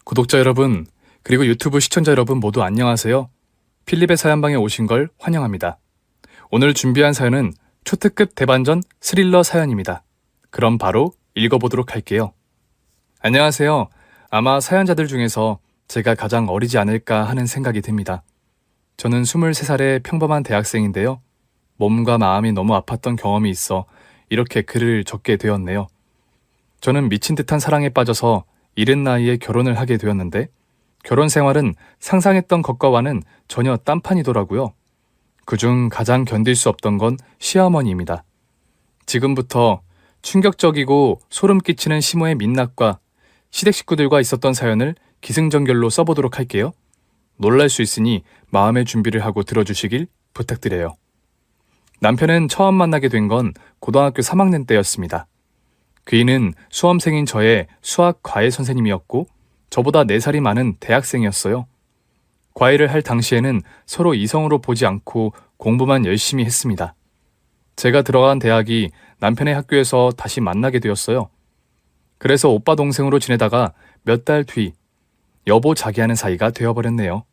구독자 여러분, 그리고 유튜브 시청자 여러분 모두 안녕하세요. 필립의 사연방에 오신 걸 환영합니다. 오늘 준비한 사연은 초특급 대반전 스릴러 사연입니다. 그럼 바로 읽어보도록 할게요. 안녕하세요. 아마 사연자들 중에서 제가 가장 어리지 않을까 하는 생각이 듭니다. 저는 23살의 평범한 대학생인데요. 몸과 마음이 너무 아팠던 경험이 있어 이렇게 글을 적게 되었네요. 저는 미친 듯한 사랑에 빠져서 이른 나이에 결혼을 하게 되었는데 결혼 생활은 상상했던 것과는 전혀 딴판이더라고요. 그중 가장 견딜 수 없던 건 시어머니입니다. 지금부터 충격적이고 소름 끼치는 시모의 민낯과 시댁 식구들과 있었던 사연을 기승전결로 써보도록 할게요. 놀랄 수 있으니 마음의 준비를 하고 들어주시길 부탁드려요. 남편은 처음 만나게 된 건 고등학교 3학년 때였습니다. 그이는 수험생인 저의 수학 과외 선생님이었고 저보다 4살이 많은 대학생이었어요. 과외를 할 당시에는 서로 이성으로 보지 않고 공부만 열심히 했습니다. 제가 들어간 대학이 남편의 학교에서 다시 만나게 되었어요. 그래서 오빠 동생으로 지내다가 몇 달 뒤 여보 자기하는 사이가 되어버렸네요.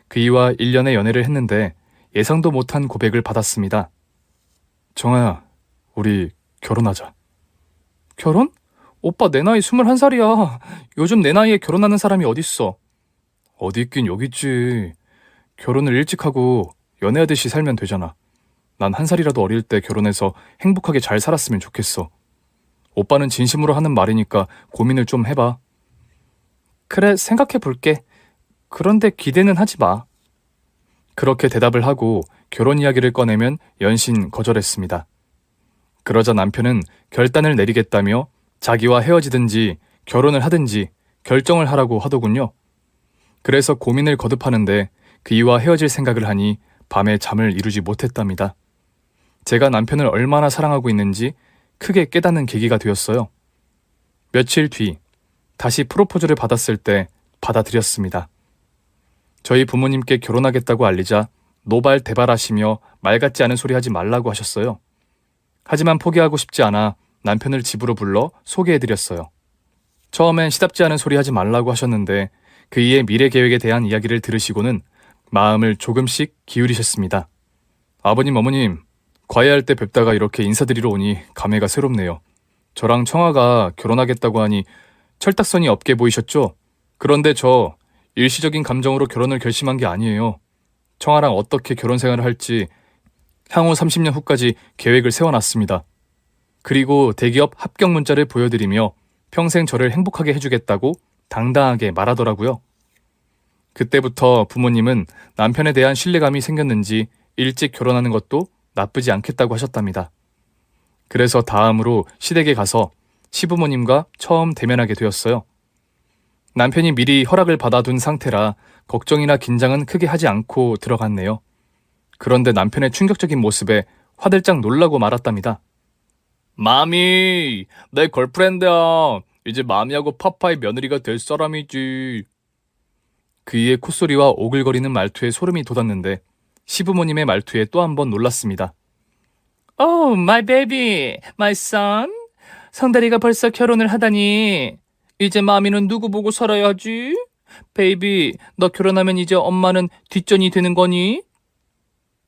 그이와 1년의 연애를 했는데 예상도 못한 고백을 받았습니다. 정아야, 우리 결혼하자. 결혼? 오빠 내 나이 21살이야. 요즘 내 나이에 결혼하는 사람이 어딨어. 어디 있긴 여기 있지. 결혼을 일찍 하고 연애하듯이 살면 되잖아. 난 1살이라도 어릴 때 결혼해서 행복하게 잘 살았으면 좋겠어. 오빠는 진심으로 하는 말이니까 고민을 좀 해봐. 그래, 생각해 볼게. 그런데 기대는 하지 마. 그렇게 대답을 하고 결혼 이야기를 꺼내면 연신 거절했습니다. 그러자 남편은 결단을 내리겠다며 자기와 헤어지든지 결혼을 하든지 결정을 하라고 하더군요. 그래서 고민을 거듭하는데 그이와 헤어질 생각을 하니 밤에 잠을 이루지 못했답니다. 제가 남편을 얼마나 사랑하고 있는지 크게 깨닫는 계기가 되었어요. 며칠 뒤 다시 프로포즈를 받았을 때 받아들였습니다. 저희 부모님께 결혼하겠다고 알리자 노발대발하시며 말 같지 않은 소리 하지 말라고 하셨어요. 하지만 포기하고 싶지 않아 남편을 집으로 불러 소개해드렸어요. 처음엔 시답지 않은 소리 하지 말라고 하셨는데 그이의 미래 계획에 대한 이야기를 들으시고는 마음을 조금씩 기울이셨습니다. 아버님, 어머님, 과외할 때 뵙다가 이렇게 인사드리러 오니 감회가 새롭네요. 저랑 청아가 결혼하겠다고 하니 철딱선이 없게 보이셨죠? 그런데 저 일시적인 감정으로 결혼을 결심한 게 아니에요. 청아랑 어떻게 결혼 생활을 할지 향후 30년 후까지 계획을 세워놨습니다. 그리고 대기업 합격 문자를 보여드리며 평생 저를 행복하게 해주겠다고 당당하게 말하더라고요. 그때부터 부모님은 남편에 대한 신뢰감이 생겼는지 일찍 결혼하는 것도 나쁘지 않겠다고 하셨답니다. 그래서 다음으로 시댁에 가서 시부모님과 처음 대면하게 되었어요. 남편이 미리 허락을 받아둔 상태라 걱정이나 긴장은 크게 하지 않고 들어갔네요. 그런데 남편의 충격적인 모습에 화들짝 놀라고 말았답니다. 마미, 내 걸프렌드야. 이제 마미하고 파파의 며느리가 될 사람이지. 그이의 콧소리와 오글거리는 말투에 소름이 돋았는데 시부모님의 말투에 또 한 번 놀랐습니다. Oh, my baby, my son. 성다리가 벌써 결혼을 하다니. 이제 마미는 누구 보고 살아야 하지? 베이비, 너 결혼하면 이제 엄마는 뒷전이 되는 거니?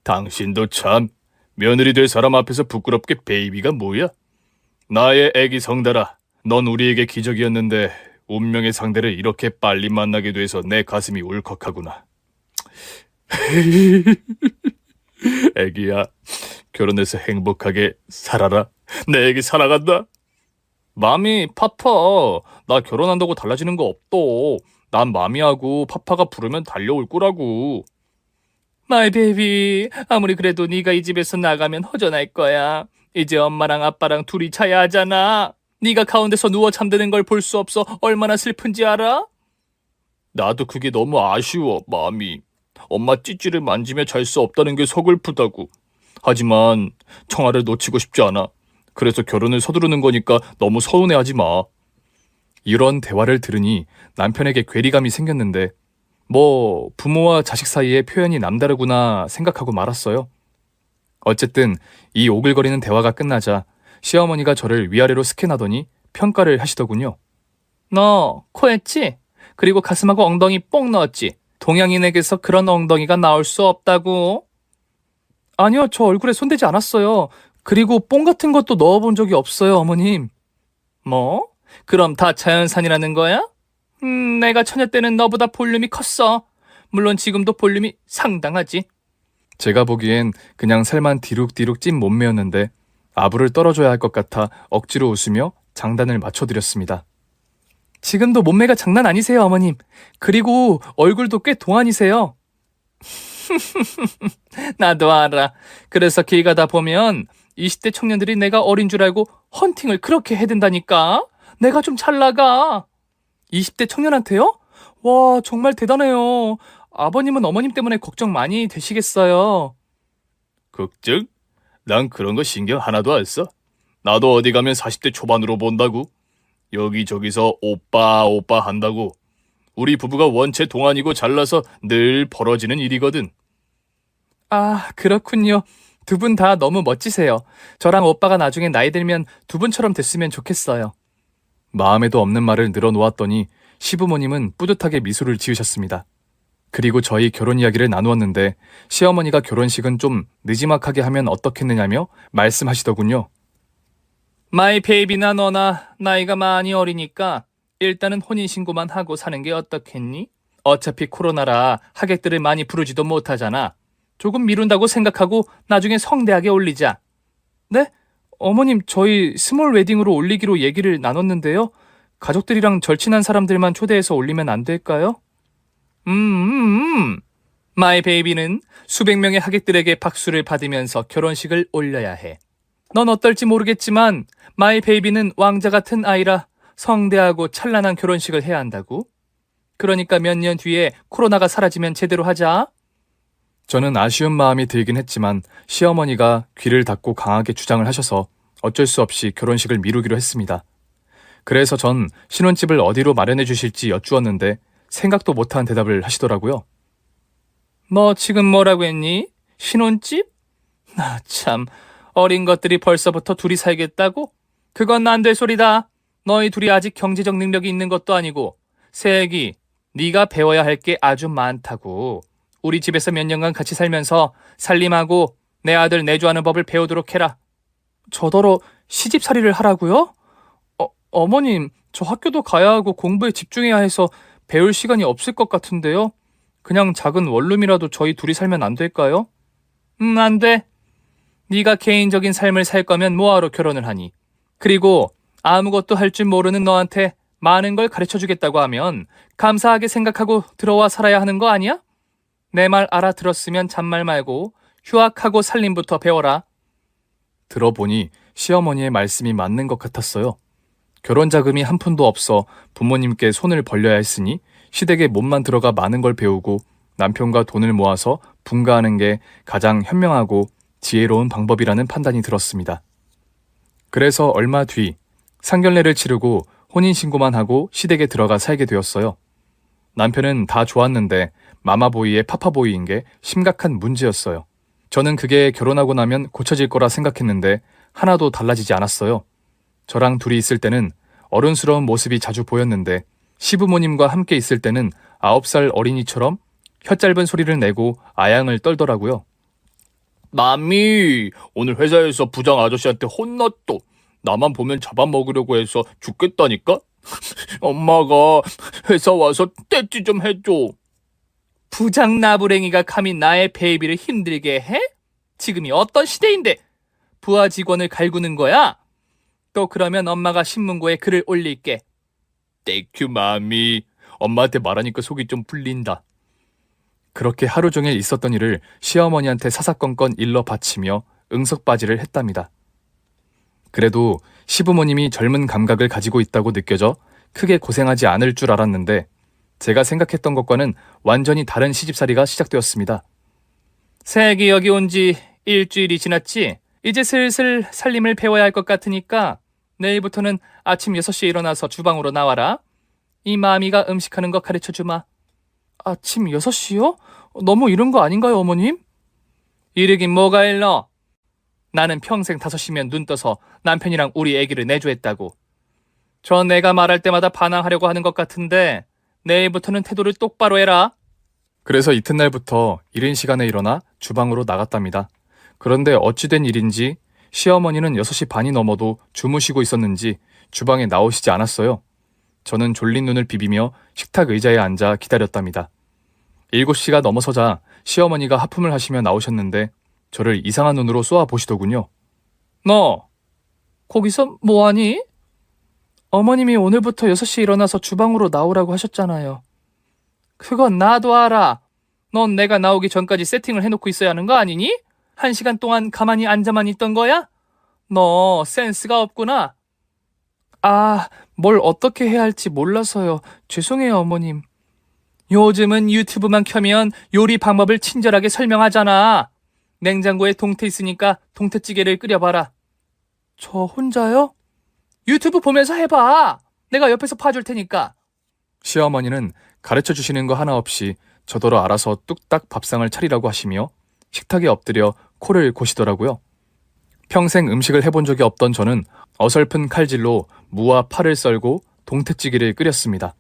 당신도 참, 며느리 될 사람 앞에서 부끄럽게 베이비가 뭐야? 나의 애기 성달아, 넌 우리에게 기적이었는데 운명의 상대를 이렇게 빨리 만나게 돼서 내 가슴이 울컥하구나. 애기야, 결혼해서 행복하게 살아라. 내 애기 사랑한다. 마미, 파파, 나 결혼한다고 달라지는 거 없어. 난 마미하고 파파가 부르면 달려올 거라고. 마이 베이비, 아무리 그래도 네가 이 집에서 나가면 허전할 거야. 이제 엄마랑 아빠랑 둘이 자야 하잖아. 네가 가운데서 누워 잠드는 걸 볼 수 없어 얼마나 슬픈지 알아? 나도 그게 너무 아쉬워, 마미. 엄마 찌찌를 만지며 잘 수 없다는 게 서글프다고. 하지만 청아를 놓치고 싶지 않아. 그래서 결혼을 서두르는 거니까 너무 서운해하지 마. 이런 대화를 들으니 남편에게 괴리감이 생겼는데 부모와 자식 사이의 표현이 남다르구나 생각하고 말았어요. 어쨌든 이 오글거리는 대화가 끝나자 시어머니가 저를 위아래로 스캔하더니 평가를 하시더군요. 너 코했지? 그리고 가슴하고 엉덩이 뽕 넣었지. 동양인에게서 그런 엉덩이가 나올 수 없다고. 아니요, 저 얼굴에 손대지 않았어요. 그리고 뽕 같은 것도 넣어본 적이 없어요, 어머님. 뭐? 그럼 다 자연산이라는 거야? 내가 처녀 때는 너보다 볼륨이 컸어. 물론 지금도 볼륨이 상당하지. 제가 보기엔 그냥 살만 디룩디룩 찐 몸매였는데 아부를 떨어줘야 할 것 같아 억지로 웃으며 장단을 맞춰드렸습니다. 지금도 몸매가 장난 아니세요, 어머님. 그리고 얼굴도 꽤 동안이세요. 나도 알아. 그래서 길 가다 보면 20대 청년들이 내가 어린 줄 알고 헌팅을 그렇게 해댄다니까. 내가 좀 잘 나가. 20대 청년한테요? 와, 정말 대단해요. 아버님은 어머님 때문에 걱정 많이 되시겠어요. 걱정? 난 그런 거 신경 하나도 안 써. 나도 어디 가면 40대 초반으로 본다고. 여기저기서 오빠 오빠 한다고. 우리 부부가 원체 동안이고 잘나서 늘 벌어지는 일이거든. 아, 그렇군요. 두 분 다 너무 멋지세요. 저랑 오빠가 나중에 나이 들면 두 분처럼 됐으면 좋겠어요. 마음에도 없는 말을 늘어놓았더니 시부모님은 뿌듯하게 미소를 지으셨습니다. 그리고 저희 결혼 이야기를 나누었는데 시어머니가 결혼식은 좀 느지막하게 하면 어떻겠느냐며 말씀하시더군요. 마이 베이비나 너나 나이가 많이 어리니까 일단은 혼인신고만 하고 사는 게 어떻겠니? 어차피 코로나라 하객들을 많이 부르지도 못하잖아. 조금 미룬다고 생각하고 나중에 성대하게 올리자. 네? 어머님, 저희 스몰 웨딩으로 올리기로 얘기를 나눴는데요. 가족들이랑 절친한 사람들만 초대해서 올리면 안 될까요? 마이 베이비는 수백 명의 하객들에게 박수를 받으면서 결혼식을 올려야 해. 넌 어떨지 모르겠지만 마이 베이비는 왕자 같은 아이라 성대하고 찬란한 결혼식을 해야 한다고. 그러니까 몇 년 뒤에 코로나가 사라지면 제대로 하자. 저는 아쉬운 마음이 들긴 했지만 시어머니가 귀를 닫고 강하게 주장을 하셔서 어쩔 수 없이 결혼식을 미루기로 했습니다. 그래서 전 신혼집을 어디로 마련해 주실지 여쭈었는데 생각도 못한 대답을 하시더라고요. 너 지금 뭐라고 했니? 신혼집? 나 참, 어린 것들이 벌써부터 둘이 살겠다고? 그건 안 될 소리다. 너희 둘이 아직 경제적 능력이 있는 것도 아니고 새애기, 네가 배워야 할 게 아주 많다고. 우리 집에서 몇 년간 같이 살면서 살림하고 내 아들 내조하는 법을 배우도록 해라. 저더러 시집살이를 하라고요? 어머님, 저 학교도 가야 하고 공부에 집중해야 해서 배울 시간이 없을 것 같은데요. 그냥 작은 원룸이라도 저희 둘이 살면 안 될까요? 안 돼. 네가 개인적인 삶을 살 거면 뭐하러 결혼을 하니? 그리고 아무것도 할 줄 모르는 너한테 많은 걸 가르쳐주겠다고 하면 감사하게 생각하고 들어와 살아야 하는 거 아니야? 내 말 알아들었으면 잔말 말고 휴학하고 살림부터 배워라. 들어보니 시어머니의 말씀이 맞는 것 같았어요. 결혼 자금이 한 푼도 없어 부모님께 손을 벌려야 했으니 시댁에 몸만 들어가 많은 걸 배우고 남편과 돈을 모아서 분가하는 게 가장 현명하고 지혜로운 방법이라는 판단이 들었습니다. 그래서 얼마 뒤 상견례를 치르고 혼인신고만 하고 시댁에 들어가 살게 되었어요. 남편은 다 좋았는데 마마보이의 파파보이인 게 심각한 문제였어요. 저는 그게 결혼하고 나면 고쳐질 거라 생각했는데 하나도 달라지지 않았어요. 저랑 둘이 있을 때는 어른스러운 모습이 자주 보였는데 시부모님과 함께 있을 때는 9살 어린이처럼 혀 짧은 소리를 내고 아양을 떨더라고요. 맘이 오늘 회사에서 부장 아저씨한테 혼났또. 나만 보면 잡아먹으려고 해서 죽겠다니까? 엄마가 회사 와서 떼찌 좀 해줘. 부장 나부랭이가 감히 나의 베이비를 힘들게 해? 지금이 어떤 시대인데 부하 직원을 갈구는 거야? 또 그러면 엄마가 신문고에 글을 올릴게. 땡큐 마미. 엄마한테 말하니까 속이 좀 풀린다. 그렇게 하루 종일 있었던 일을 시어머니한테 사사건건 일러 바치며 응석바지를 했답니다. 그래도 시부모님이 젊은 감각을 가지고 있다고 느껴져 크게 고생하지 않을 줄 알았는데 제가 생각했던 것과는 완전히 다른 시집살이가 시작되었습니다. 새애기 여기 온 지 일주일이 지났지? 이제 슬슬 살림을 배워야 할 것 같으니까 내일부터는 아침 6시에 일어나서 주방으로 나와라. 이 마미가 음식하는 거 가르쳐주마. 아침 6시요? 너무 이른 거 아닌가요, 어머님? 이르긴 뭐가 일러. 나는 평생 5시면 눈 떠서 남편이랑 우리 애기를 내조했다고. 저 내가 말할 때마다 반항하려고 하는 것 같은데 내일부터는 태도를 똑바로 해라. 그래서 이튿날부터 이른 시간에 일어나 주방으로 나갔답니다. 그런데 어찌된 일인지 시어머니는 6시 반이 넘어도 주무시고 있었는지 주방에 나오시지 않았어요. 저는 졸린 눈을 비비며 식탁 의자에 앉아 기다렸답니다. 7시가 넘어서자 시어머니가 하품을 하시며 나오셨는데 저를 이상한 눈으로 쏘아 보시더군요. 너 거기서 뭐하니? 어머님이 오늘부터 6시에 일어나서 주방으로 나오라고 하셨잖아요. 그건 나도 알아. 넌 내가 나오기 전까지 세팅을 해놓고 있어야 하는 거 아니니? 1시간 동안 가만히 앉아만 있던 거야? 너 센스가 없구나. 아, 뭘 어떻게 해야 할지 몰라서요. 죄송해요, 어머님. 요즘은 유튜브만 켜면 요리 방법을 친절하게 설명하잖아. 냉장고에 동태 있으니까 동태찌개를 끓여봐라. 저 혼자요? 유튜브 보면서 해봐. 내가 옆에서 봐줄 테니까. 시어머니는 가르쳐 주시는 거 하나 없이 저더러 알아서 뚝딱 밥상을 차리라고 하시며 식탁에 엎드려 코를 고시더라고요. 평생 음식을 해본 적이 없던 저는 어설픈 칼질로 무와 파를 썰고 동태찌개를 끓였습니다.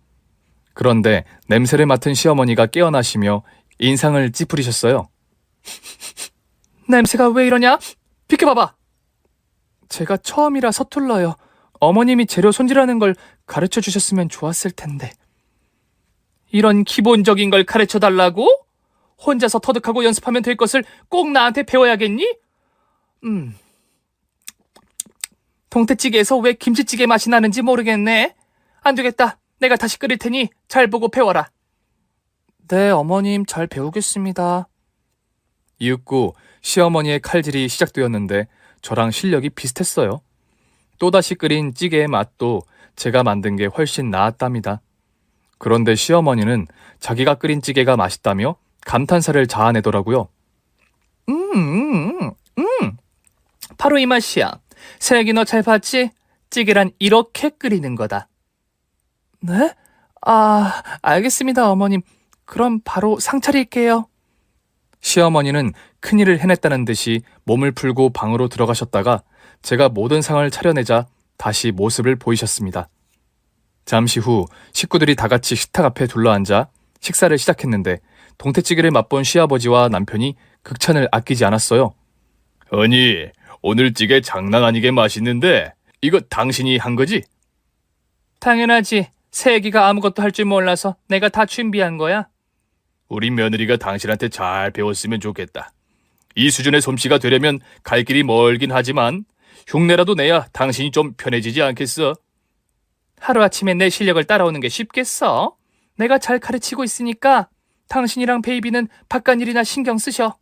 그런데 냄새를 맡은 시어머니가 깨어나시며 인상을 찌푸리셨어요. 냄새가 왜 이러냐? 비켜봐봐. 제가 처음이라 서툴러요. 어머님이 재료 손질하는 걸 가르쳐 주셨으면 좋았을 텐데. 이런 기본적인 걸 가르쳐 달라고? 혼자서 터득하고 연습하면 될 것을 꼭 나한테 배워야겠니? 동태찌개에서 왜 김치찌개 맛이 나는지 모르겠네. 안 되겠다. 내가 다시 끓일 테니 잘 보고 배워라. 네, 어머님 잘 배우겠습니다. 이윽고 시어머니의 칼질이 시작되었는데 저랑 실력이 비슷했어요. 또다시 끓인 찌개의 맛도 제가 만든 게 훨씬 나았답니다. 그런데 시어머니는 자기가 끓인 찌개가 맛있다며 감탄사를 자아내더라고요. 바로 이 맛이야. 세혁이 너 잘 봤지? 찌개란 이렇게 끓이는 거다. 네? 아, 알겠습니다, 어머님. 그럼 바로 상 차릴게요. 시어머니는 큰일을 해냈다는 듯이 몸을 풀고 방으로 들어가셨다가 제가 모든 상을 차려내자 다시 모습을 보이셨습니다. 잠시 후 식구들이 다 같이 식탁 앞에 둘러앉아 식사를 시작했는데 동태찌개를 맛본 시아버지와 남편이 극찬을 아끼지 않았어요. 아니, 오늘 찌개 장난 아니게 맛있는데 이거 당신이 한 거지? 당연하지. 세혁이가 아무것도 할 줄 몰라서 내가 다 준비한 거야. 우리 며느리가 당신한테 잘 배웠으면 좋겠다. 이 수준의 솜씨가 되려면 갈 길이 멀긴 하지만 흉내라도 내야 당신이 좀 편해지지 않겠어? 하루아침에 내 실력을 따라오는 게 쉽겠어? 내가 잘 가르치고 있으니까 당신이랑 베이비는 바깥일이나 신경 쓰셔.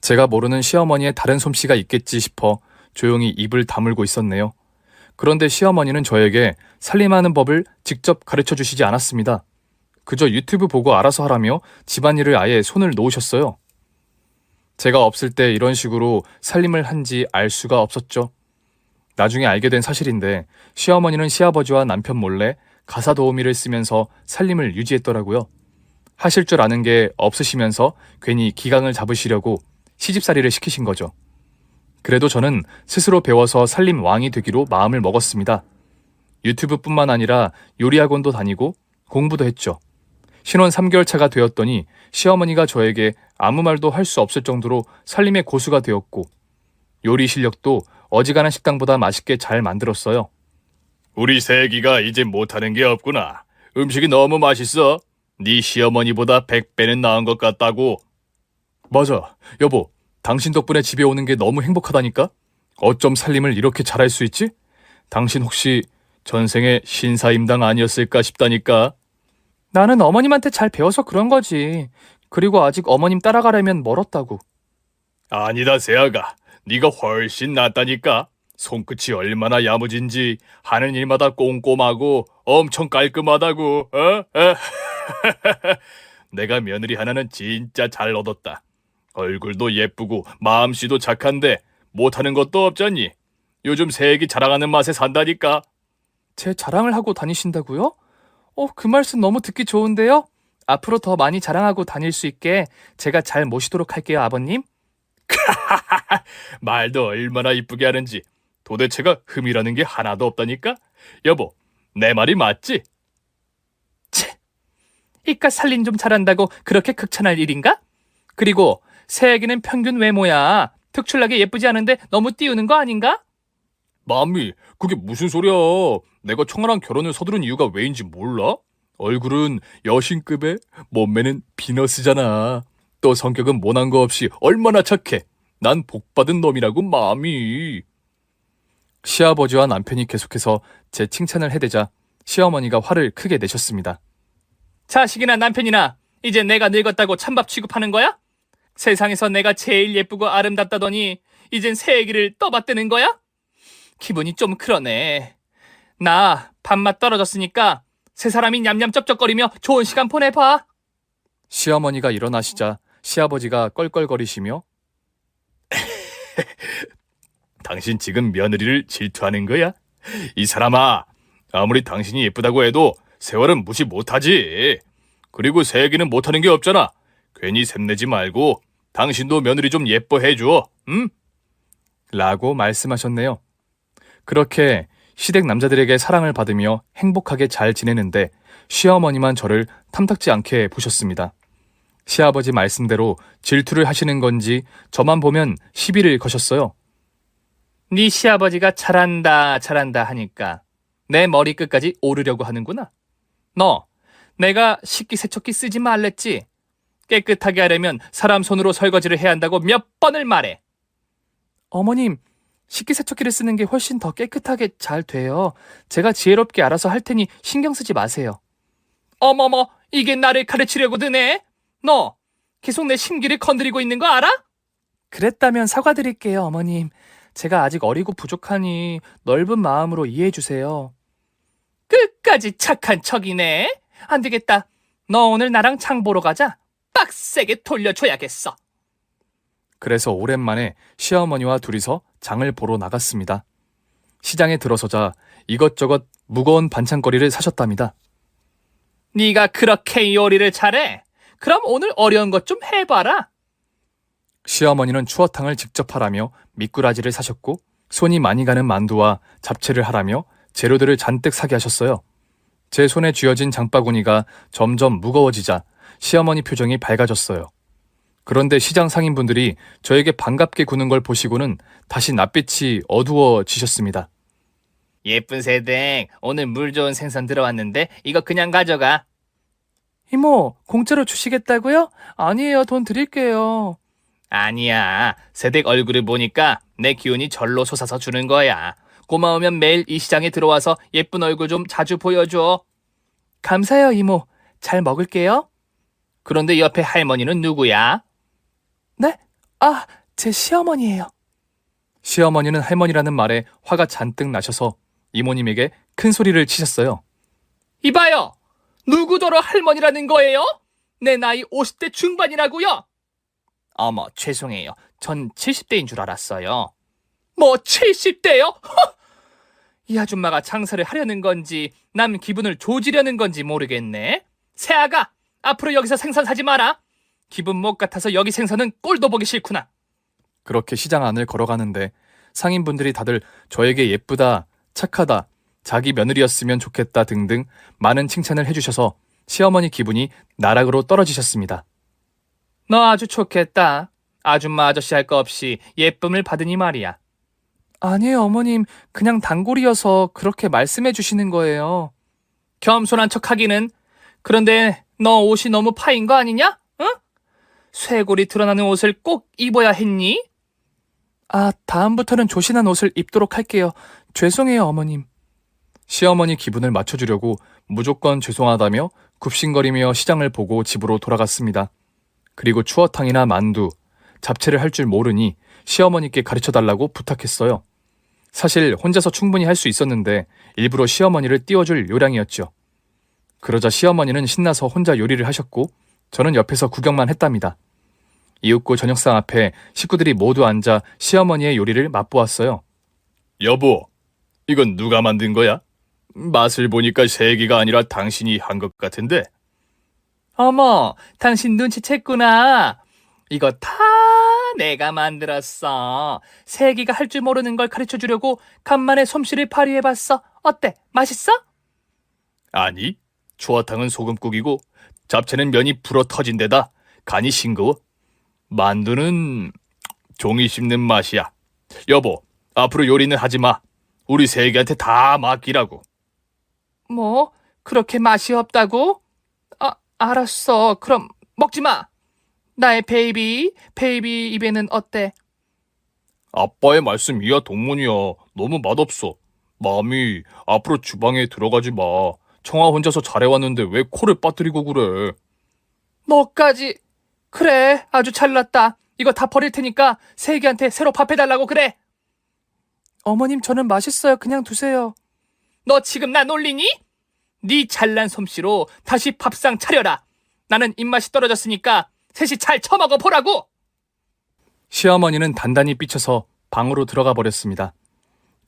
제가 모르는 시어머니의 다른 솜씨가 있겠지 싶어 조용히 입을 다물고 있었네요. 그런데 시어머니는 저에게 살림하는 법을 직접 가르쳐 주시지 않았습니다. 그저 유튜브 보고 알아서 하라며 집안일을 아예 손을 놓으셨어요. 제가 없을 때 이런 식으로 살림을 한지 알 수가 없었죠. 나중에 알게 된 사실인데 시어머니는 시아버지와 남편 몰래 가사 도우미를 쓰면서 살림을 유지했더라고요. 하실 줄 아는 게 없으시면서 괜히 기강을 잡으시려고 시집살이를 시키신 거죠. 그래도 저는 스스로 배워서 살림 왕이 되기로 마음을 먹었습니다. 유튜브뿐만 아니라 요리학원도 다니고 공부도 했죠. 신혼 3개월 차가 되었더니 시어머니가 저에게 아무 말도 할 수 없을 정도로 살림의 고수가 되었고 요리 실력도 어지간한 식당보다 맛있게 잘 만들었어요. 우리 세기가 이제 못하는 게 없구나. 음식이 너무 맛있어. 네 시어머니보다 100배는 나은 것 같다고. 맞아. 여보, 당신 덕분에 집에 오는 게 너무 행복하다니까? 어쩜 살림을 이렇게 잘할 수 있지? 당신 혹시 전생에 신사임당 아니었을까 싶다니까. 나는 어머님한테 잘 배워서 그런 거지. 그리고 아직 어머님 따라가려면 멀었다고. 아니다, 세아가. 네가 훨씬 낫다니까. 손끝이 얼마나 야무진지 하는 일마다 꼼꼼하고 엄청 깔끔하다고. 내가 며느리 하나는 진짜 잘 얻었다. 얼굴도 예쁘고 마음씨도 착한데 못하는 것도 없잖니. 요즘 세기 자랑하는 맛에 산다니까. 제 자랑을 하고 다니신다고요? 그 말씀 너무 듣기 좋은데요? 앞으로 더 많이 자랑하고 다닐 수 있게 제가 잘 모시도록 할게요, 아버님. 말도 얼마나 이쁘게 하는지. 도대체가 흠이라는 게 하나도 없다니까? 여보, 내 말이 맞지? 채, 이깟 살림 좀 잘한다고 그렇게 극찬할 일인가? 그리고 새애기는 평균 외모야. 특출나게 예쁘지 않은데 너무 띄우는 거 아닌가? 마미, 그게 무슨 소리야? 내가 청아랑 결혼을 서두른 이유가 왜인지 몰라? 얼굴은 여신급에 몸매는 비너스잖아. 또 성격은 모난 거 없이 얼마나 착해. 난 복받은 놈이라고 마미. 시아버지와 남편이 계속해서 제 칭찬을 해대자 시어머니가 화를 크게 내셨습니다. 자식이나 남편이나 이제 내가 늙었다고 찬밥 취급하는 거야? 세상에서 내가 제일 예쁘고 아름답다더니 이젠 새애기를 떠받드는 거야? 기분이 좀 그러네. 나 밥맛 떨어졌으니까 세 사람이 냠냠 쩝쩝거리며 좋은 시간 보내봐. 시어머니가 일어나시자 시아버지가 껄껄거리시며 당신 지금 며느리를 질투하는 거야? 이 사람아, 아무리 당신이 예쁘다고 해도 세월은 무시 못하지. 그리고 새애기는 못하는 게 없잖아. 괜히 샘내지 말고 당신도 며느리 좀 예뻐해줘, 응? 라고 말씀하셨네요. 그렇게 시댁 남자들에게 사랑을 받으며 행복하게 잘 지내는데 시어머니만 저를 탐탁지 않게 보셨습니다. 시아버지 말씀대로 질투를 하시는 건지 저만 보면 시비를 거셨어요. 네 시아버지가 잘한다 잘한다 하니까 내 머리끝까지 오르려고 하는구나. 너 내가 식기세척기 쓰지 말랬지? 깨끗하게 하려면 사람 손으로 설거지를 해야 한다고 몇 번을 말해. 어머님, 식기세척기를 쓰는 게 훨씬 더 깨끗하게 잘 돼요. 제가 지혜롭게 알아서 할 테니 신경 쓰지 마세요. 어머머, 이게 나를 가르치려고 드네? 너 계속 내 심기를 건드리고 있는 거 알아? 그랬다면 사과드릴게요, 어머님. 제가 아직 어리고 부족하니 넓은 마음으로 이해해 주세요. 끝까지 착한 척이네. 안 되겠다. 너 오늘 나랑 장 보러 가자. 빡세게 돌려줘야겠어. 그래서 오랜만에 시어머니와 둘이서 장을 보러 나갔습니다. 시장에 들어서자 이것저것 무거운 반찬거리를 사셨답니다. 네가 그렇게 요리를 잘해? 그럼 오늘 어려운 것 좀 해봐라. 시어머니는 추어탕을 직접 하라며 미꾸라지를 사셨고 손이 많이 가는 만두와 잡채를 하라며 재료들을 잔뜩 사게 하셨어요. 제 손에 쥐어진 장바구니가 점점 무거워지자 시어머니 표정이 밝아졌어요. 그런데 시장 상인분들이 저에게 반갑게 구는 걸 보시고는 다시 낯빛이 어두워지셨습니다. 예쁜 새댁, 오늘 물 좋은 생선 들어왔는데 이거 그냥 가져가. 이모, 공짜로 주시겠다고요? 아니에요, 돈 드릴게요. 아니야, 새댁 얼굴을 보니까 내 기운이 절로 솟아서 주는 거야. 고마우면 매일 이 시장에 들어와서 예쁜 얼굴 좀 자주 보여줘. 감사해요, 이모. 잘 먹을게요. 그런데 옆에 할머니는 누구야? 네? 아, 제 시어머니예요. 시어머니는 할머니라는 말에 화가 잔뜩 나셔서 이모님에게 큰 소리를 치셨어요. 이봐요! 누구더러 할머니라는 거예요? 내 나이 50대 중반이라고요? 어머, 죄송해요. 전 70대인 줄 알았어요. 뭐 70대요? 이 아줌마가 장사를 하려는 건지 남 기분을 조지려는 건지 모르겠네. 새아가, 앞으로 여기서 생선 사지 마라. 기분 못 같아서 여기 생선은 꼴도 보기 싫구나. 그렇게 시장 안을 걸어가는데 상인분들이 다들 저에게 예쁘다, 착하다, 자기 며느리였으면 좋겠다 등등 많은 칭찬을 해주셔서 시어머니 기분이 나락으로 떨어지셨습니다. 너 아주 좋겠다. 아줌마 아저씨 할 거 없이 예쁨을 받으니 말이야. 아니에요, 어머님. 그냥 단골이어서 그렇게 말씀해 주시는 거예요. 겸손한 척하기는. 그런데 너 옷이 너무 파인 거 아니냐? 응? 쇄골이 드러나는 옷을 꼭 입어야 했니? 아, 다음부터는 조신한 옷을 입도록 할게요. 죄송해요, 어머님. 시어머니 기분을 맞춰주려고 무조건 죄송하다며 굽신거리며 시장을 보고 집으로 돌아갔습니다. 그리고 추어탕이나 만두, 잡채를 할 줄 모르니 시어머니께 가르쳐달라고 부탁했어요. 사실 혼자서 충분히 할 수 있었는데 일부러 시어머니를 띄워줄 요량이었죠. 그러자 시어머니는 신나서 혼자 요리를 하셨고 저는 옆에서 구경만 했답니다. 이윽고 저녁상 앞에 식구들이 모두 앉아 시어머니의 요리를 맛보았어요. 여보, 이건 누가 만든 거야? 맛을 보니까 새기가 아니라 당신이 한 것 같은데. 어머, 당신 눈치챘구나. 이거 다 내가 만들었어. 새기가 할 줄 모르는 걸 가르쳐 주려고 간만에 솜씨를 발휘해봤어. 어때? 맛있어? 아니, 추어탕은 소금국이고 잡채는 면이 불어 터진 데다 간이 싱거워. 만두는 종이 씹는 맛이야. 여보, 앞으로 요리는 하지 마. 우리 세기한테 다 맡기라고. 뭐? 그렇게 맛이 없다고? 알았어. 그럼 먹지 마. 나의 베이비 입에는 어때? 아빠의 말씀이야 동문이야. 너무 맛없어. 마미, 앞으로 주방에 들어가지 마. 청아 혼자서 잘해왔는데 왜 코를 빠뜨리고 그래? 너까지. 그래, 아주 잘났다. 이거 다 버릴 테니까 세기한테 새로 밥 해달라고 그래. 어머님, 저는 맛있어요. 그냥 두세요. 너 지금 나 놀리니? 네 잘난 솜씨로 다시 밥상 차려라. 나는 입맛이 떨어졌으니까 셋이 잘 처먹어 보라고. 시어머니는 단단히 삐쳐서 방으로 들어가 버렸습니다.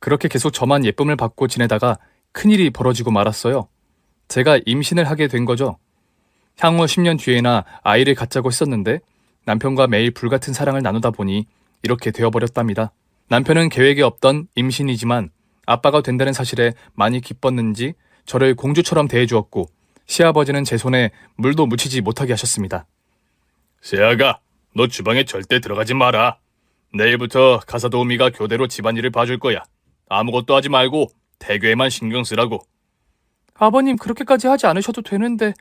그렇게 계속 저만 예쁨을 받고 지내다가 큰일이 벌어지고 말았어요. 제가 임신을 하게 된 거죠. 향후 10년 뒤에나 아이를 갖자고 했었는데 남편과 매일 불같은 사랑을 나누다 보니 이렇게 되어버렸답니다. 남편은 계획에 없던 임신이지만 아빠가 된다는 사실에 많이 기뻤는지 저를 공주처럼 대해주었고 시아버지는 제 손에 물도 묻히지 못하게 하셨습니다. 세아가, 너 주방에 절대 들어가지 마라. 내일부터 가사도우미가 교대로 집안일을 봐줄 거야. 아무것도 하지 말고 태교에만 신경 쓰라고. 아버님, 그렇게까지 하지 않으셔도 되는데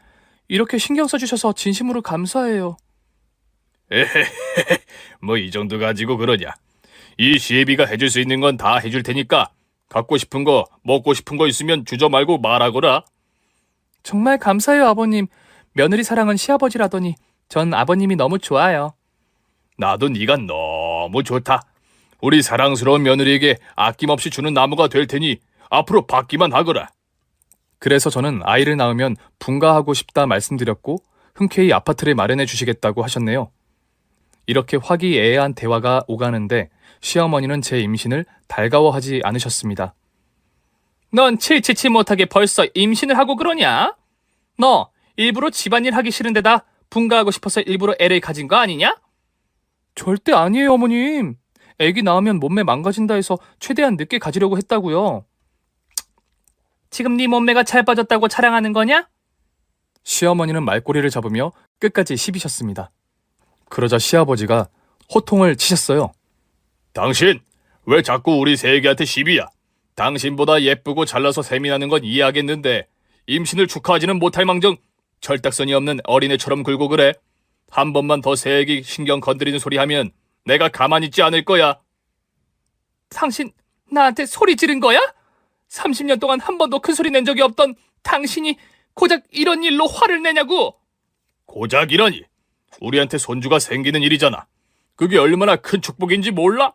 이렇게 신경 써주셔서 진심으로 감사해요. 에헤헤, 뭐 이 정도 가지고 그러냐. 이 시애비가 해줄 수 있는 건 다 해줄 테니까 갖고 싶은 거, 먹고 싶은 거 있으면 주저 말고 말하거라. 정말 감사해요, 아버님. 며느리 사랑은 시아버지라더니 전 아버님이 너무 좋아요. 나도 네가 너무 좋다. 우리 사랑스러운 며느리에게 아낌없이 주는 나무가 될 테니 앞으로 받기만 하거라. 그래서 저는 아이를 낳으면 분가하고 싶다 말씀드렸고 흔쾌히 아파트를 마련해 주시겠다고 하셨네요. 이렇게 화기애애한 대화가 오가는데 시어머니는 제 임신을 달가워하지 않으셨습니다. 넌 칠치치 못하게 벌써 임신을 하고 그러냐? 너 일부러 집안일 하기 싫은 데다 분가하고 싶어서 일부러 애를 가진 거 아니냐? 절대 아니에요, 어머님. 애기 낳으면 몸매 망가진다 해서 최대한 늦게 가지려고 했다고요. 지금 네 몸매가 잘 빠졌다고 자랑하는 거냐? 시어머니는 말꼬리를 잡으며 끝까지 시비셨습니다. 그러자 시아버지가 호통을 치셨어요. 당신, 왜 자꾸 우리 세기한테 시비야? 당신보다 예쁘고 잘나서 셈이 나는 건 이해하겠는데 임신을 축하하지는 못할 망정 철딱선이 없는 어린애처럼 굴고 그래. 한 번만 더 세기 신경 건드리는 소리 하면 내가 가만히 있지 않을 거야. 당신 나한테 소리 지른 거야? 30년 동안 한 번도 큰 소리 낸 적이 없던 당신이 고작 이런 일로 화를 내냐고. 고작이라니. 우리한테 손주가 생기는 일이잖아. 그게 얼마나 큰 축복인지 몰라?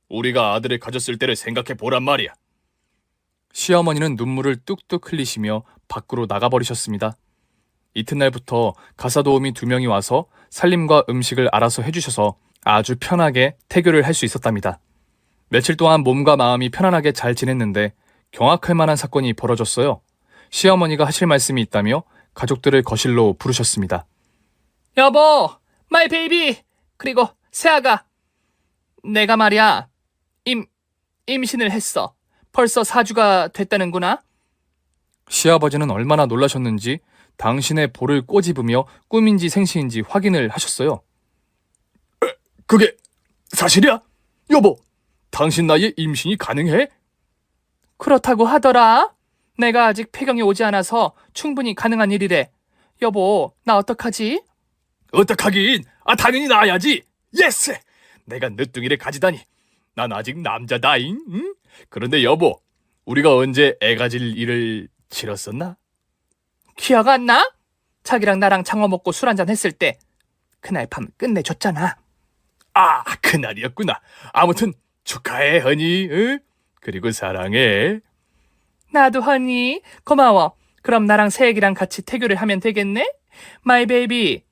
우리가 아들을 가졌을 때를 생각해 보란 말이야. 시어머니는 눈물을 뚝뚝 흘리시며 밖으로 나가버리셨습니다. 이튿날부터 가사도우미 2명이 와서 살림과 음식을 알아서 해주셔서 아주 편하게 태교를 할 수 있었답니다. 며칠 동안 몸과 마음이 편안하게 잘 지냈는데 경악할 만한 사건이 벌어졌어요. 시어머니가 하실 말씀이 있다며 가족들을 거실로 부르셨습니다. 여보, 마이 베이비, 그리고 세아가, 내가 말이야, 임신을 했어. 벌써 4주가 됐다는구나. 시아버지는 얼마나 놀라셨는지 당신의 볼을 꼬집으며 꿈인지 생시인지 확인을 하셨어요. 그게 사실이야? 여보, 당신 나이에 임신이 가능해? 그렇다고 하더라. 내가 아직 폐경이 오지 않아서 충분히 가능한 일이래. 여보, 나 어떡하지? 어떡하긴, 당연히 나야지. 예스! 내가 늦둥이를 가지다니. 난 아직 남자다잉. 응? 그런데 여보, 우리가 언제 애 가질 일을 치렀었나? 기억 안 나? 자기랑 나랑 장어 먹고 술 한잔 했을 때 그날 밤 끝내줬잖아. 그날이었구나. 아무튼 축하해, 허니. 응? 그리고 사랑해. 나도 허니, 고마워. 그럼 나랑 새애기랑 같이 태교를 하면 되겠네? 마이 베이비,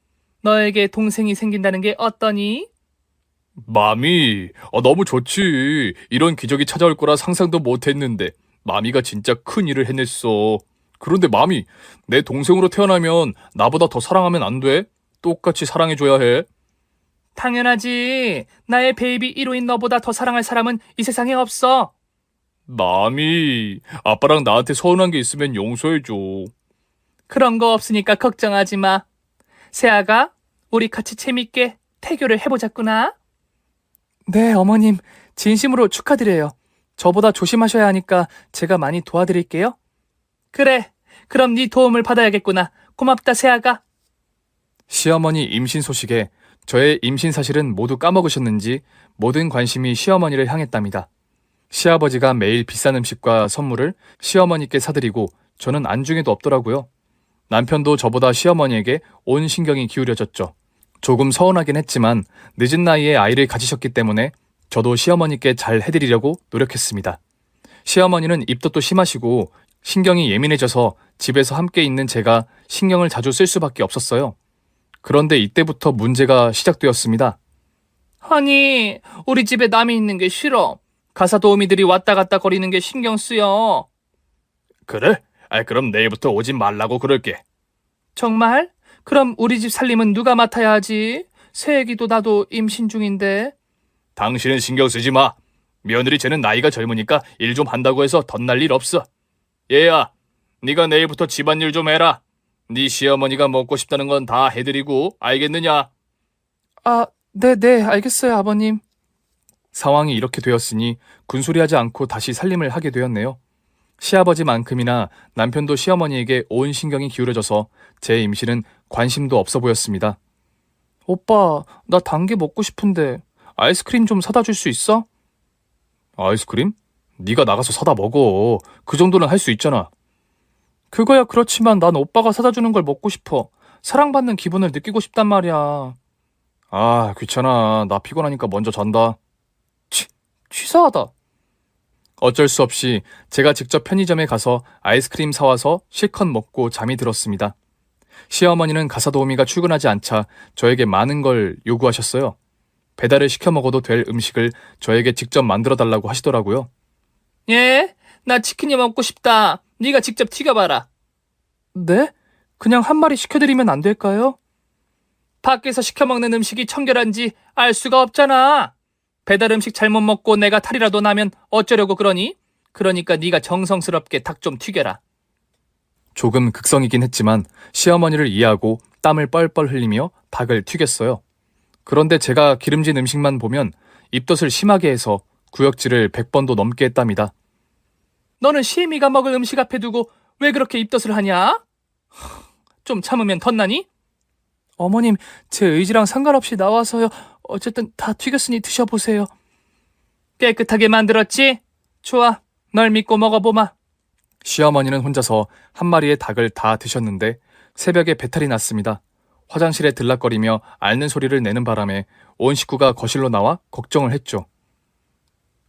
너에게 동생이 생긴다는 게 어떠니? 마미, 너무 좋지. 이런 기적이 찾아올 거라 상상도 못했는데 마미가 진짜 큰 일을 해냈어. 그런데 마미, 내 동생으로 태어나면 나보다 더 사랑하면 안 돼? 똑같이 사랑해줘야 해. 당연하지. 나의 베이비 1호인 너보다 더 사랑할 사람은 이 세상에 없어. 마미, 아빠랑 나한테 서운한 게 있으면 용서해줘. 그런 거 없으니까 걱정하지 마. 세아가, 우리 같이 재밌게 태교를 해보자꾸나. 네, 어머님. 진심으로 축하드려요. 저보다 조심하셔야 하니까 제가 많이 도와드릴게요. 그래, 그럼 네 도움을 받아야겠구나. 고맙다, 세아가. 시어머니 임신 소식에 저의 임신 사실은 모두 까먹으셨는지 모든 관심이 시어머니를 향했답니다. 시아버지가 매일 비싼 음식과 선물을 시어머니께 사드리고 저는 안중에도 없더라고요. 남편도 저보다 시어머니에게 온 신경이 기울여졌죠. 조금 서운하긴 했지만 늦은 나이에 아이를 가지셨기 때문에 저도 시어머니께 잘 해드리려고 노력했습니다. 시어머니는 입덧도 심하시고 신경이 예민해져서 집에서 함께 있는 제가 신경을 자주 쓸 수밖에 없었어요. 그런데 이때부터 문제가 시작되었습니다. 아니, 우리 집에 남이 있는 게 싫어. 가사 도우미들이 왔다 갔다 거리는 게 신경 쓰여. 그래? 그럼 내일부터 오지 말라고 그럴게. 정말? 그럼 우리 집 살림은 누가 맡아야 하지? 새애기도 나도 임신 중인데. 당신은 신경 쓰지 마. 며느리 쟤는 나이가 젊으니까 일 좀 한다고 해서 덧날 일 없어. 얘야, 네가 내일부터 집안일 좀 해라. 네 시어머니가 먹고 싶다는 건 다 해드리고 알겠느냐? 아, 네, 알겠어요, 아버님. 상황이 이렇게 되었으니 군소리하지 않고 다시 살림을 하게 되었네요. 시아버지만큼이나 남편도 시어머니에게 온 신경이 기울어져서 제 임신은 관심도 없어 보였습니다. 오빠, 나 단 게 먹고 싶은데 아이스크림 좀 사다 줄 수 있어? 아이스크림? 네가 나가서 사다 먹어. 그 정도는 할 수 있잖아. 그거야 그렇지만 난 오빠가 사다 주는 걸 먹고 싶어. 사랑받는 기분을 느끼고 싶단 말이야. 아, 귀찮아. 나 피곤하니까 먼저 잔다. 치사하다. 어쩔 수 없이 제가 직접 편의점에 가서 아이스크림 사와서 실컷 먹고 잠이 들었습니다. 시어머니는 가사도우미가 출근하지 않자 저에게 많은 걸 요구하셨어요. 배달을 시켜 먹어도 될 음식을 저에게 직접 만들어 달라고 하시더라고요. 예? 나 치킨이 먹고 싶다. 네가 직접 튀겨봐라. 네? 그냥 한 마리 시켜드리면 안 될까요? 밖에서 시켜먹는 음식이 청결한지 알 수가 없잖아. 배달 음식 잘못 먹고 내가 탈이라도 나면 어쩌려고 그러니? 그러니까 네가 정성스럽게 닭 좀 튀겨라. 조금 극성이긴 했지만 시어머니를 이해하고 땀을 뻘뻘 흘리며 닭을 튀겼어요. 그런데 제가 기름진 음식만 보면 입덧을 심하게 해서 구역질을 100번도 넘게 했답니다. 너는 시애미가 먹을 음식 앞에 두고 왜 그렇게 입덧을 하냐? 좀 참으면 덧나니? 어머님, 제 의지랑 상관없이 나와서요. 어쨌든 다 튀겼으니 드셔보세요. 깨끗하게 만들었지? 좋아, 널 믿고 먹어보마. 시어머니는 혼자서 한 마리의 닭을 다 드셨는데 새벽에 배탈이 났습니다. 화장실에 들락거리며 앓는 소리를 내는 바람에 온 식구가 거실로 나와 걱정을 했죠.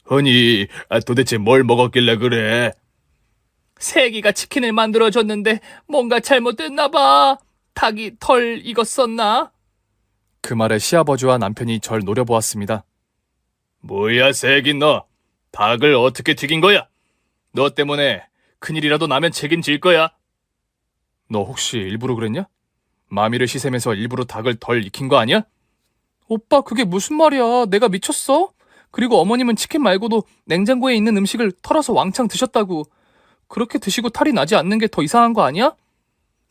아니, 도대체 뭘 먹었길래 그래? 새끼가 치킨을 만들어줬는데 뭔가 잘못됐나 봐. 닭이 덜 익었었나? 그 말에 시아버지와 남편이 절 노려보았습니다. 뭐야, 새끼 너. 닭을 어떻게 튀긴 거야? 너 때문에 큰일이라도 나면 책임질 거야. 너 혹시 일부러 그랬냐? 마미를 시샘해서 일부러 닭을 덜 익힌 거 아니야? 오빠, 그게 무슨 말이야. 내가 미쳤어? 그리고 어머님은 치킨 말고도 냉장고에 있는 음식을 털어서 왕창 드셨다고. 그렇게 드시고 탈이 나지 않는 게 더 이상한 거 아니야?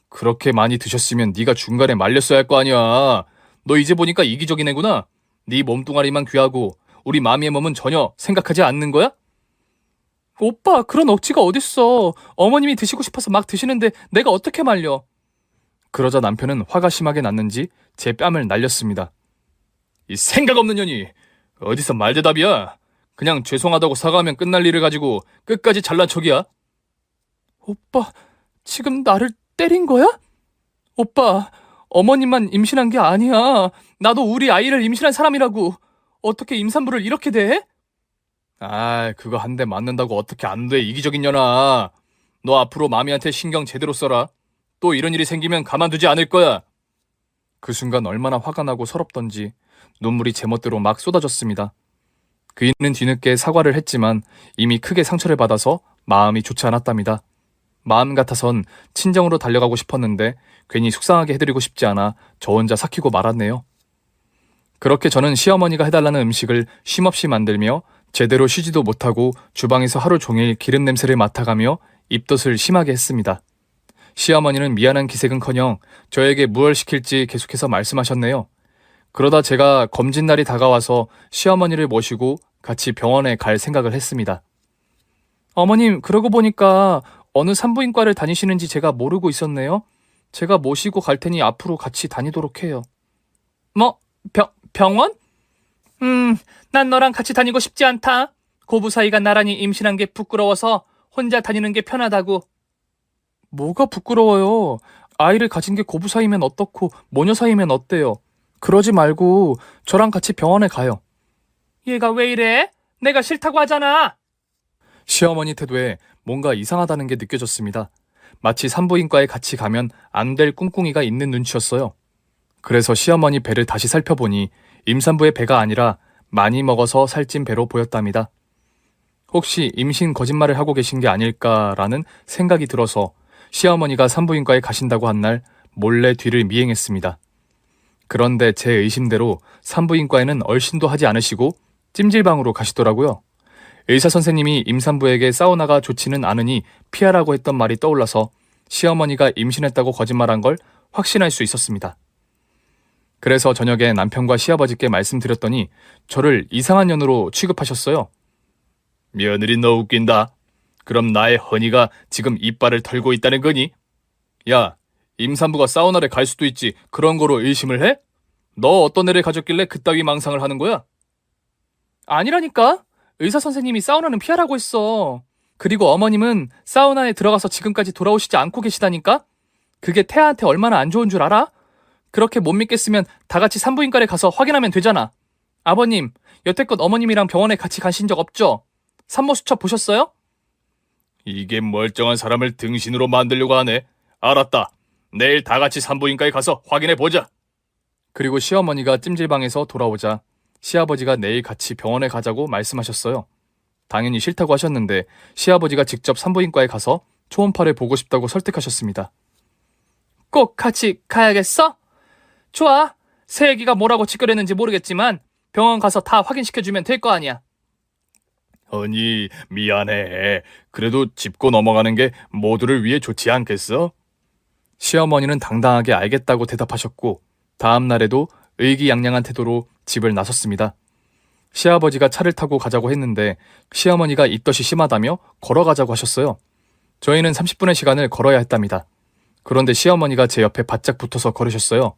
그렇게 많이 드셨으면 네가 중간에 말렸어야 할 거 아니야. 너 이제 보니까 이기적인 애구나. 네 몸뚱아리만 귀하고 우리 마미의 몸은 전혀 생각하지 않는 거야? 오빠, 그런 억지가 어딨어. 어머님이 드시고 싶어서 막 드시는데 내가 어떻게 말려? 그러자 남편은 화가 심하게 났는지 제 뺨을 날렸습니다. 이 생각 없는 년이 어디서 말대답이야? 그냥 죄송하다고 사과하면 끝날 일을 가지고 끝까지 잘난 척이야? 오빠, 지금 나를 때린 거야? 오빠, 어머님만 임신한 게 아니야. 나도 우리 아이를 임신한 사람이라고. 어떻게 임산부를 이렇게 대? 아, 그거 한 대 맞는다고 어떻게 안 돼, 이기적인 년아. 너 앞으로 마미한테 신경 제대로 써라. 또 이런 일이 생기면 가만두지 않을 거야. 그 순간 얼마나 화가 나고 서럽던지 눈물이 제멋대로 막 쏟아졌습니다. 그이는 뒤늦게 사과를 했지만 이미 크게 상처를 받아서 마음이 좋지 않았답니다. 마음 같아선 친정으로 달려가고 싶었는데 괜히 속상하게 해드리고 싶지 않아 저 혼자 삭히고 말았네요. 그렇게 저는 시어머니가 해달라는 음식을 쉼없이 만들며 제대로 쉬지도 못하고 주방에서 하루 종일 기름 냄새를 맡아가며 입덧을 심하게 했습니다. 시어머니는 미안한 기색은커녕 저에게 무얼 시킬지 계속해서 말씀하셨네요. 그러다 제가 검진날이 다가와서 시어머니를 모시고 같이 병원에 갈 생각을 했습니다. 어머님, 그러고 보니까 어느 산부인과를 다니시는지 제가 모르고 있었네요. 제가 모시고 갈 테니 앞으로 같이 다니도록 해요. 뭐, 병원? 난 너랑 같이 다니고 싶지 않다. 고부 사이가 나란히 임신한 게 부끄러워서 혼자 다니는 게 편하다고. 뭐가 부끄러워요? 아이를 가진 게 고부 사이면 어떻고 모녀 사이면 어때요? 그러지 말고 저랑 같이 병원에 가요. 얘가 왜 이래? 내가 싫다고 하잖아. 시어머니 태도에 뭔가 이상하다는 게 느껴졌습니다. 마치 산부인과에 같이 가면 안 될 꿍꿍이가 있는 눈치였어요. 그래서 시어머니 배를 다시 살펴보니 임산부의 배가 아니라 많이 먹어서 살찐 배로 보였답니다. 혹시 임신 거짓말을 하고 계신 게 아닐까라는 생각이 들어서 시어머니가 산부인과에 가신다고 한 날 몰래 뒤를 미행했습니다. 그런데 제 의심대로 산부인과에는 얼씬도 하지 않으시고 찜질방으로 가시더라고요. 의사 선생님이 임산부에게 사우나가 좋지는 않으니 피하라고 했던 말이 떠올라서 시어머니가 임신했다고 거짓말한 걸 확신할 수 있었습니다. 그래서 저녁에 남편과 시아버지께 말씀드렸더니 저를 이상한 년으로 취급하셨어요. 며느리 너 웃긴다. 그럼 나의 허니가 지금 이빨을 털고 있다는 거니? 야, 임산부가 사우나를 갈 수도 있지. 그런 거로 의심을 해? 너 어떤 애를 가졌길래 그따위 망상을 하는 거야? 아니라니까. 의사 선생님이 사우나는 피하라고 했어. 그리고 어머님은 사우나에 들어가서 지금까지 돌아오시지 않고 계시다니까? 그게 태아한테 얼마나 안 좋은 줄 알아? 그렇게 못 믿겠으면 다 같이 산부인과에 가서 확인하면 되잖아. 아버님, 여태껏 어머님이랑 병원에 같이 가신 적 없죠? 산모 수첩 보셨어요? 이게 멀쩡한 사람을 등신으로 만들려고 하네. 알았다. 내일 다 같이 산부인과에 가서 확인해 보자. 그리고 시어머니가 찜질방에서 돌아오자 시아버지가 내일 같이 병원에 가자고 말씀하셨어요. 당연히 싫다고 하셨는데 시아버지가 직접 산부인과에 가서 초음파를 보고 싶다고 설득하셨습니다. 꼭 같이 가야겠어? 좋아. 새애기가 뭐라고 짓거렸는지 모르겠지만 병원 가서 다 확인시켜주면 될 거 아니야. 허니, 미안해. 그래도 짚고 넘어가는 게 모두를 위해 좋지 않겠어? 시어머니는 당당하게 알겠다고 대답하셨고 다음 날에도 의기양양한 태도로 집을 나섰습니다. 시아버지가 차를 타고 가자고 했는데 시어머니가 입덧이 심하다며 걸어가자고 하셨어요. 저희는 30분의 시간을 걸어야 했답니다. 그런데 시어머니가 제 옆에 바짝 붙어서 걸으셨어요.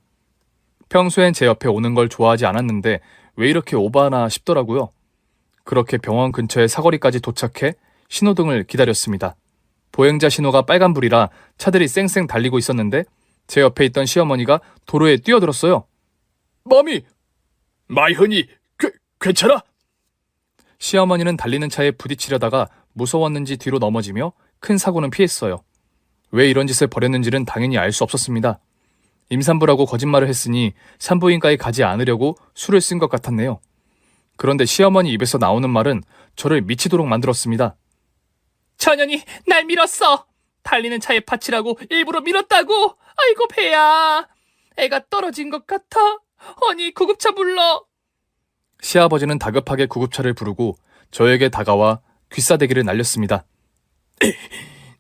평소엔 제 옆에 오는 걸 좋아하지 않았는데 왜 이렇게 오바하나 싶더라고요. 그렇게 병원 근처에 사거리까지 도착해 신호등을 기다렸습니다. 보행자 신호가 빨간불이라 차들이 쌩쌩 달리고 있었는데 제 옆에 있던 시어머니가 도로에 뛰어들었어요. 마미! 마이허니, 괜찮아? 시어머니는 달리는 차에 부딪히려다가 무서웠는지 뒤로 넘어지며 큰 사고는 피했어요. 왜 이런 짓을 벌였는지는 당연히 알 수 없었습니다. 임산부라고 거짓말을 했으니 산부인과에 가지 않으려고 술을 쓴 것 같았네요. 그런데 시어머니 입에서 나오는 말은 저를 미치도록 만들었습니다. 전현이 날 밀었어. 달리는 차에 받치라고 일부러 밀었다고. 아이고 배야. 애가 떨어진 것 같아. 허니 구급차 불러. 시아버지는 다급하게 구급차를 부르고 저에게 다가와 귀싸대기를 날렸습니다.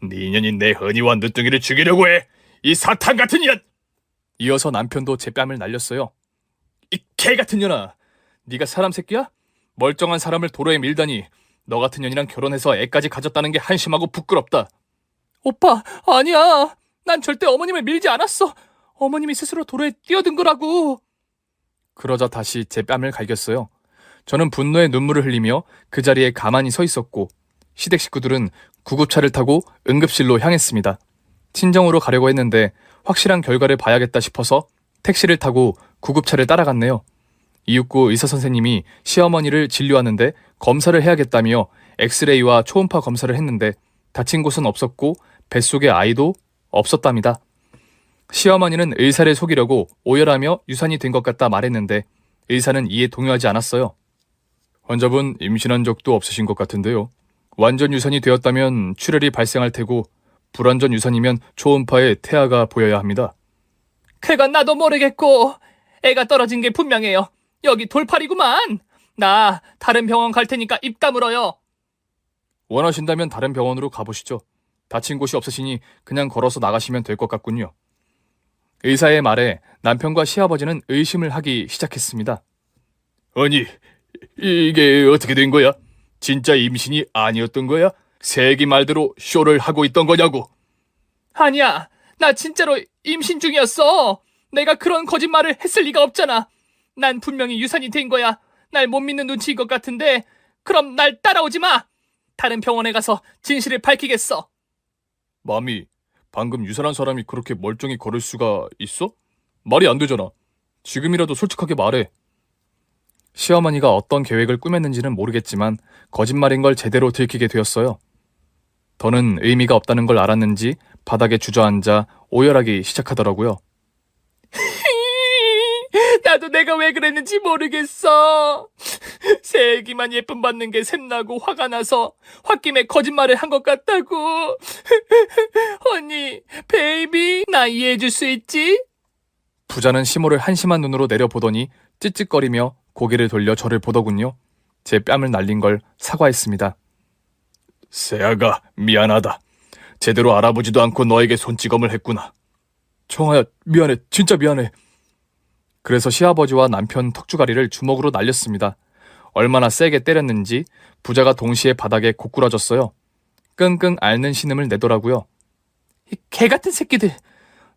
네 년이 내 허니와 늦둥이를 죽이려고 해. 이 사탄 같은 년! 이어서 남편도 제 뺨을 날렸어요. 이 개 같은 년아. 네가 사람 새끼야? 멀쩡한 사람을 도로에 밀다니. 너 같은 년이랑 결혼해서 애까지 가졌다는 게 한심하고 부끄럽다. 오빠, 아니야. 난 절대 어머님을 밀지 않았어. 어머님이 스스로 도로에 뛰어든 거라고. 그러자 다시 제 뺨을 갈겼어요. 저는 분노의 눈물을 흘리며 그 자리에 가만히 서 있었고 시댁 식구들은 구급차를 타고 응급실로 향했습니다. 친정으로 가려고 했는데 확실한 결과를 봐야겠다 싶어서 택시를 타고 구급차를 따라갔네요. 이윽고 의사 선생님이 시어머니를 진료하는데 검사를 해야겠다며 엑스레이와 초음파 검사를 했는데 다친 곳은 없었고 뱃속에 아이도 없었답니다. 시어머니는 의사를 속이려고 오열하며 유산이 된 것 같다 말했는데 의사는 이에 동요하지 않았어요. 환자분 임신한 적도 없으신 것 같은데요. 완전 유산이 되었다면 출혈이 발생할 테고 불완전 유산이면 초음파에 태아가 보여야 합니다. 그건 나도 모르겠고 애가 떨어진 게 분명해요. 여기 돌팔이구만. 나 다른 병원 갈 테니까 입 다물어요. 원하신다면 다른 병원으로 가보시죠. 다친 곳이 없으시니 그냥 걸어서 나가시면 될 것 같군요. 의사의 말에 남편과 시아버지는 의심을 하기 시작했습니다. 아니, 이게 어떻게 된 거야? 진짜 임신이 아니었던 거야? 세기 말대로 쇼를 하고 있던 거냐고? 아니야, 나 진짜로 임신 중이었어. 내가 그런 거짓말을 했을 리가 없잖아. 난 분명히 유산이 된 거야. 날 못 믿는 눈치인 것 같은데 그럼 날 따라오지 마. 다른 병원에 가서 진실을 밝히겠어. 마미, 방금 유산한 사람이 그렇게 멀쩡히 걸을 수가 있어? 말이 안 되잖아. 지금이라도 솔직하게 말해. 시어머니가 어떤 계획을 꾸몄는지는 모르겠지만 거짓말인 걸 제대로 들키게 되었어요. 더는 의미가 없다는 걸 알았는지 바닥에 주저앉아 오열하기 시작하더라고요. 나도 내가 왜 그랬는지 모르겠어. 새 애기만 예쁨 받는 게 샘나고 화가 나서 홧김에 거짓말을 한 것 같다고. 언니, 베이비, 나 이해해줄 수 있지? 부자는 시모를 한심한 눈으로 내려보더니 찌찌거리며 고개를 돌려 저를 보더군요. 제 뺨을 날린 걸 사과했습니다. 세아가 미안하다. 제대로 알아보지도 않고 너에게 손찌검을 했구나. 청아야, 미안해. 진짜 미안해. 그래서 시아버지와 남편 턱주가리를 주먹으로 날렸습니다. 얼마나 세게 때렸는지 부자가 동시에 바닥에 고꾸라졌어요. 끙끙 앓는 신음을 내더라고요. 이 개같은 새끼들.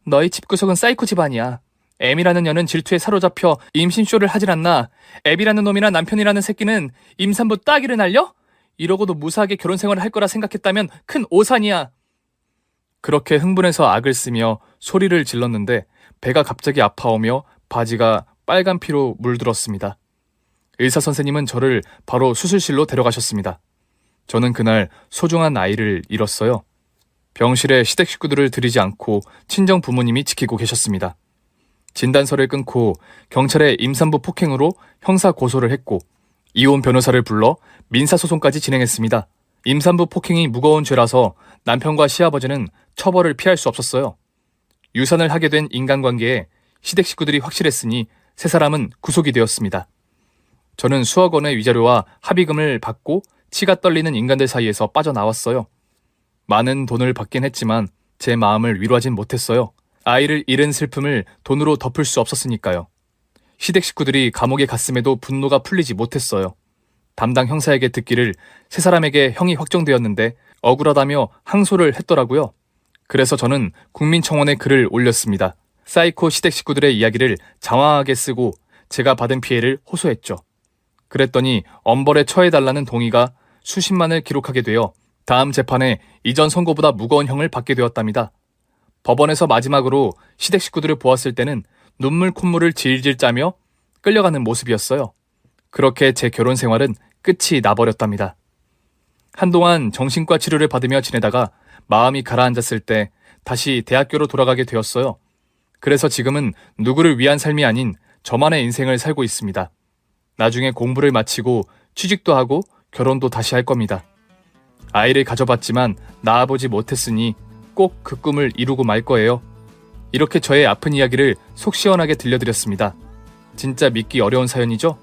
너희 집구석은 사이코 집안이야. M이라는 년은 질투에 사로잡혀 임신쇼를 하질 않나. 앱이라는 놈이나 남편이라는 새끼는 임산부 따기를 날려? 이러고도 무사하게 결혼 생활을 할 거라 생각했다면 큰 오산이야. 그렇게 흥분해서 악을 쓰며 소리를 질렀는데 배가 갑자기 아파오며 바지가 빨간 피로 물들었습니다. 의사 선생님은 저를 바로 수술실로 데려가셨습니다. 저는 그날 소중한 아이를 잃었어요. 병실에 시댁 식구들을 들이지 않고 친정 부모님이 지키고 계셨습니다. 진단서를 끊고 경찰에 임산부 폭행으로 형사 고소를 했고 이혼 변호사를 불러 민사소송까지 진행했습니다. 임산부 폭행이 무거운 죄라서 남편과 시아버지는 처벌을 피할 수 없었어요. 유산을 하게 된 인간관계에 시댁 식구들이 확실했으니 세 사람은 구속이 되었습니다. 저는 수억 원의 위자료와 합의금을 받고 치가 떨리는 인간들 사이에서 빠져나왔어요. 많은 돈을 받긴 했지만 제 마음을 위로하진 못했어요. 아이를 잃은 슬픔을 돈으로 덮을 수 없었으니까요. 시댁 식구들이 감옥에 갔음에도 분노가 풀리지 못했어요. 담당 형사에게 듣기를 세 사람에게 형이 확정되었는데 억울하다며 항소를 했더라고요. 그래서 저는 국민청원에 글을 올렸습니다. 사이코 시댁 식구들의 이야기를 장황하게 쓰고 제가 받은 피해를 호소했죠. 그랬더니 엄벌에 처해달라는 동의가 수십만을 기록하게 되어 다음 재판에 이전 선고보다 무거운 형을 받게 되었답니다. 법원에서 마지막으로 시댁 식구들을 보았을 때는 눈물 콧물을 질질 짜며 끌려가는 모습이었어요. 그렇게 제 결혼 생활은 끝이 나버렸답니다. 한동안 정신과 치료를 받으며 지내다가 마음이 가라앉았을 때 다시 대학교로 돌아가게 되었어요. 그래서 지금은 누구를 위한 삶이 아닌 저만의 인생을 살고 있습니다. 나중에 공부를 마치고 취직도 하고 결혼도 다시 할 겁니다. 아이를 가져봤지만 낳아보지 못했으니 꼭 그 꿈을 이루고 말 거예요. 이렇게 저의 아픈 이야기를 속 시원하게 들려드렸습니다. 진짜 믿기 어려운 사연이죠?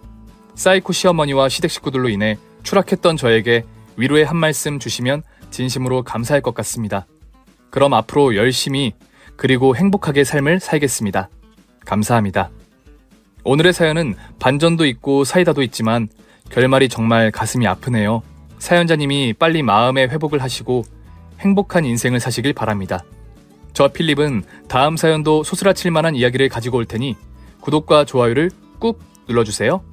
사이코 시어머니와 시댁 식구들로 인해 추락했던 저에게 위로의 한 말씀 주시면 진심으로 감사할 것 같습니다. 그럼 앞으로 열심히 그리고 행복하게 삶을 살겠습니다. 감사합니다. 오늘의 사연은 반전도 있고 사이다도 있지만 결말이 정말 가슴이 아프네요. 사연자님이 빨리 마음의 회복을 하시고 행복한 인생을 사시길 바랍니다. 저 필립은 다음 사연도 소스라칠 만한 이야기를 가지고 올 테니 구독과 좋아요를 꾹 눌러주세요.